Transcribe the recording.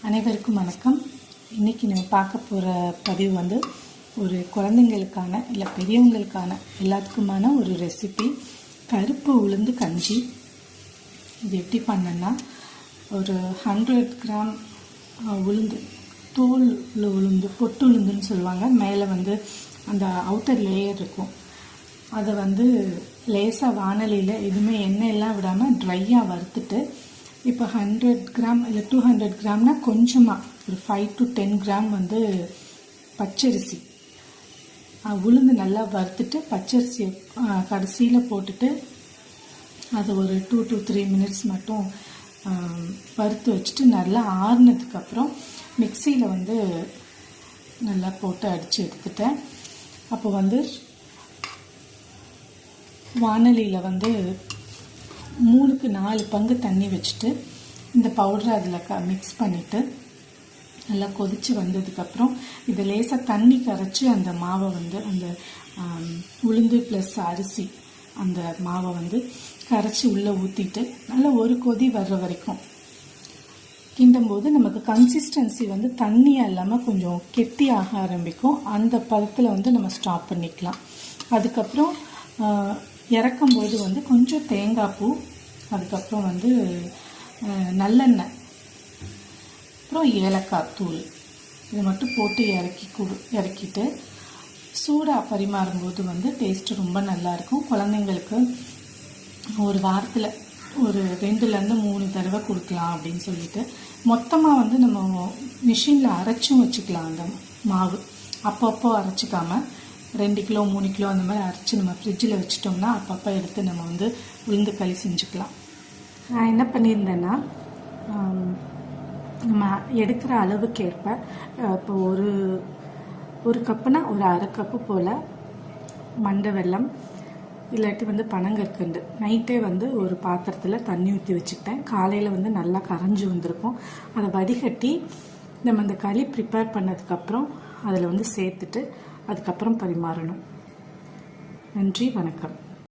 அனைவருக்கும் வணக்கம். இன்றைக்கி நம்ம பார்க்க போகிற பதிவு வந்து ஒரு குழந்தைங்களுக்கான இல்லை பெரியவங்களுக்கான எல்லாத்துக்குமான ஒரு ரெசிபி, கருப்பு உளுந்து கஞ்சி. இது எப்படி பண்ணேன்னா, ஒரு 100 கிராம் உளுந்து, தோல் உளுந்து, பொட்டு உளுந்துன்னு சொல்லுவாங்க. மேலே வந்து அந்த அவுட்டர் லேயர் இருக்கும். அதை வந்து லேசாக வானலியில் எதுவுமே எண்ணெயெல்லாம் விடாமல் ட்ரையாக வறுத்துட்டு, இப்போ 100 கிராம் இல்லை 200 கிராம்னா கொஞ்சமாக ஒரு 5 to 10 கிராம் வந்து பச்சரிசி, உளுந்து நல்லா வறுத்துட்டு பச்சரிசியை கடைசியில் போட்டுட்டு அதை ஒரு 2 to 3 மினிட்ஸ் மட்டும் வறுத்து வச்சுட்டு நல்லா ஆறுனதுக்கப்புறம் மிக்சியில் வந்து நல்லா போட்டு அடித்து எடுத்துட்டேன். அப்போ வந்து வானலியில் வந்து 3க்கு 4 பங்கு தண்ணி வச்சுட்டு இந்த பவுடரை அதில் மிக்ஸ் பண்ணிவிட்டு நல்லா கொதித்து வந்ததுக்கப்புறம் இதை லேசாக தண்ணி கரைச்சி அந்த மாவை வந்து அந்த உளுந்து ப்ளஸ் அரிசி அந்த மாவை வந்து கரைச்சி உள்ளே ஊற்றிட்டு நல்லா ஒரு கொதி வர்ற வரைக்கும் கிண்டும்போது நமக்கு கன்சிஸ்டன்சி வந்து தண்ணியாக இல்லாமல் கொஞ்சம் கெட்டியாக ஆரம்பிக்கும். அந்த பதத்தில் வந்து நம்ம ஸ்டாப் பண்ணிக்கலாம். அதுக்கப்புறம் இறக்கும்போது வந்து கொஞ்சம் தேங்காய் பூ, அதுக்கப்புறம் வந்து நல்லெண்ணெய், அப்புறம் ஏலக்காய் தூள், இதை மட்டும் போட்டு இறக்கிட்டு சூடாக பரிமாறும்போது வந்து டேஸ்ட்டு ரொம்ப நல்லாயிருக்கும். குழந்தைங்களுக்கு ஒரு வாரத்தில் ஒரு 2லேருந்து 3 தடவை கொடுக்கலாம் அப்படின்னு சொல்லிட்டு, மொத்தமாக வந்து நம்ம மிஷினில் அரைச்சும் வச்சுக்கலாம். அந்த மாவு அப்பப்போ அரைச்சிக்காமல் 2 கிலோ 3 கிலோ அந்த மாதிரி அரைச்சி நம்ம ஃப்ரிட்ஜில் வச்சிட்டோம்னா அப்பப்போ எடுத்து நம்ம வந்து உளுந்து களி செஞ்சுக்கலாம். நான் என்ன பண்ணியிருந்தேன்னா, நம்ம எடுக்கிற அளவுக்கு ஏற்ப இப்போ ஒரு கப்புனா ஒரு அரை கப்பு போல் மண்டை வெல்லம், இல்லாட்டி வந்து பனங்கற்கண்டு நைட்டே வந்து ஒரு பாத்திரத்தில் தண்ணி ஊற்றி வச்சுக்கிட்டேன். காலையில் வந்து நல்லா கரைஞ்சி வந்திருக்கும். அதை வடிகட்டி நம்ம இந்த களி ப்ரிப்பேர் பண்ணதுக்கப்புறம் அதில் வந்து சேர்த்துட்டு அதுக்கப்புறம் பரிமாறணும். நன்றி, வணக்கம்.